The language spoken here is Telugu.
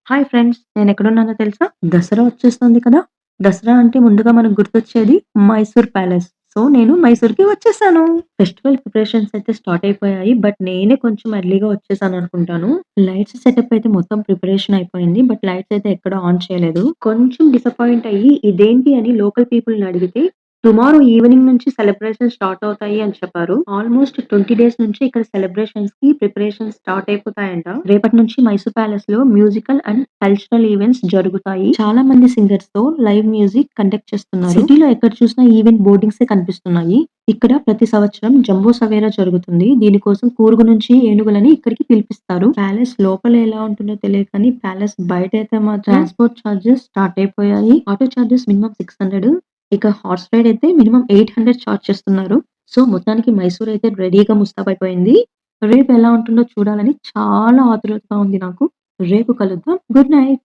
Hi friends! నేనెక్కడున్నానో తెలుసా? దసరా వచ్చేస్తుంది కదా! దసరా అంటే ముందుగా మనకు గుర్తొచ్చేది మైసూర్ ప్యాలెస్. సో, నేను మైసూర్‌కి వచ్చేసాను. ఫెస్టివల్ ప్రిపరేషన్స్ అయితే స్టార్ట్ అయిపోయాయి. బట్ నేనే కొంచెం ఎర్లీ‌గా వచ్చేసాననుకుంటాను. లైట్స్ సెటప్ అయితే మొత్తం ప్రిపరేషన్ అయిపోయింది. బట్ లైట్స్ అయితే ఎక్కడ ఆన్ చేయలేదు. కొంచెం డిసప్పాయింట్ అయ్యి ఇదేంటి అని లోకల్ పీపుల్‌ని అడిగితే టుమారో ఈవెనింగ్ నుంచి సెలబ్రేషన్స్ స్టార్ట్ అవుతాయి అని చెప్పారు. ఆల్‌మోస్ట్ 20 డేస్ నుంచి ఇక్కడ సెలబ్రేషన్స్‌కి ప్రిపరేషన్స్ స్టార్ట్ అయిపోతాయంట. రేపటి నుంచి మైసూర్ ప్యాలెస్‌లో మ్యూజికల్ అండ్ కల్చరల్ ఈవెంట్స్ జరుగుతాయి. చాలా మంది సింగర్స్‌తో లైవ్ మ్యూజిక్ కండక్ట్ చేస్తున్నారు. సిటీలో ఎక్కడ చూసినా ఈవెంట్ బోర్డింగ్సే కనిపిస్తున్నాయి. ఇక్కడ ప్రతి సంవత్సరం జంబూ సవేరా జరుగుతుంది. దీనికోసం కూర్గ్ నుంచి ఏనుగులని ఇక్కడికి పిలిపిస్తారు. ప్యాలెస్ లోపల ఎలా ఉంటుందో తెలియదు కానీ ప్యాలెస్ బయటైతే మాత్రం ట్రాన్స్‌పోర్ట్ చార్జెస్ స్టార్ట్ అయిపోయాయి. Auto charges minimum 600. ఇక హార్స్ రైడ్ అయితే మినిమమ్ 800 చార్జ్ చేస్తున్నారు. సో, మొత్తానికి మైసూర్ అయితే రెడీగా ముస్తాబైపోయింది. రేపు ఎలా ఉంటుందో చూడాలని చాలా ఆతృతగా ఉంది నాకు. రేపు కలుద్దాం. Good night.